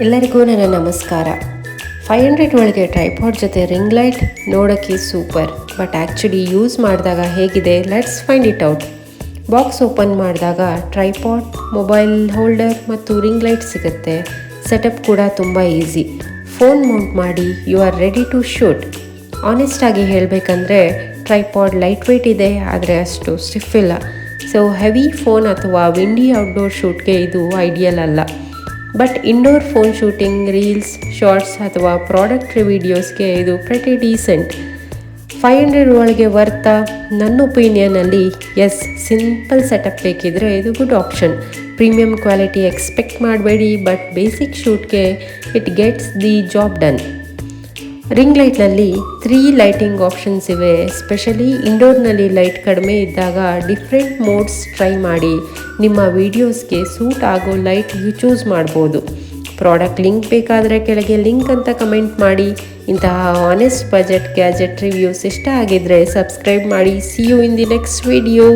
ಎಲ್ಲರಿಗೂ ನನ್ನ ನಮಸ್ಕಾರ. 500 ಒಳಗೆ ಟ್ರೈಪಾಡ್ ಜೊತೆ ರಿಂಗ್ ಲೈಟ್ ನೋಡೋಕ್ಕೆ ಸೂಪರ್, ಬಟ್ ಆ್ಯಕ್ಚುಲಿ ಯೂಸ್ ಮಾಡಿದಾಗ ಹೇಗಿದೆ, let's find it out. Box open ಮಾಡಿದಾಗ ಟ್ರೈಪಾಡ್, ಮೊಬೈಲ್ ಹೋಲ್ಡರ್ ಮತ್ತು ರಿಂಗ್ ಲೈಟ್ ಸಿಗುತ್ತೆ. ಸೆಟಪ್ ಕೂಡ ತುಂಬ ಈಸಿ. ಫೋನ್ ಮೌಂಟ್ ಮಾಡಿ you are ready to shoot. ಆನೆಸ್ಟಾಗಿ ಹೇಳಬೇಕಂದ್ರೆ ಟ್ರೈಪಾಡ್ ಲೈಟ್ ವೆಯ್ಟ್ ಇದೆ, ಆದರೆ ಅಷ್ಟು ಸ್ಟಿಫ್ ಇಲ್ಲ. ಸೊ ಹೆವಿ ಫೋನ್ ಅಥವಾ ವಿಂಡಿ ಔಟ್ಡೋರ್ ಶೂಟ್ಗೆ ಇದು ಐಡಿಯಲ್ ಅಲ್ಲ. But indoor phone shooting, reels, shorts ಅಥವಾ ಪ್ರಾಡಕ್ಟ್ ವಿಡಿಯೋಸ್ಗೆ ಇದು ಪ್ರೆಟಿ ಡೀಸೆಂಟ್. 500 ಒಳಗೆ ವರ್ತಾ? ನನ್ನ ಒಪಿನಿಯನಲ್ಲಿ ಎಸ್. ಸಿಂಪಲ್ ಸೆಟಪ್ ಬೇಕಿದ್ರೆ ಇದು good option. Premium quality expect ಮಾಡಬೇಡಿ, ಬಟ್ ಬೇಸಿಕ್ ಶೂಟ್ಗೆ it gets the job done. Ring ಲೈಟ್ನಲ್ಲಿ 3 ಲೈಟಿಂಗ್ ಆಪ್ಷನ್ಸ್ ಇವೆ. ಎಸ್ಪೆಷಲಿ ಇಂಡೋರ್ನಲ್ಲಿ ಲೈಟ್ ಕಡಿಮೆ ಇದ್ದಾಗ ಡಿಫ್ರೆಂಟ್ ಮೋಡ್ಸ್ ಟ್ರೈ ಮಾಡಿ ನಿಮ್ಮ ವೀಡಿಯೋಸ್ಗೆ ಸೂಟ್ ಆಗೋ ಲೈಟ್ ಚೂಸ್ ಮಾಡ್ಬೋದು. ಪ್ರಾಡಕ್ಟ್ ಲಿಂಕ್ ಬೇಕಾದರೆ ಕೆಳಗೆ ಲಿಂಕ್ ಅಂತ ಕಮೆಂಟ್ ಮಾಡಿ. ಇಂತಹ ಆನೆಸ್ಟ್ ಬಜೆಟ್ ಗ್ಯಾಜೆಟ್ ರಿವ್ಯೂಸ್ ಇಷ್ಟ ಆಗಿದ್ದರೆ ಸಬ್ಸ್ಕ್ರೈಬ್ ಮಾಡಿ. See you in the next video.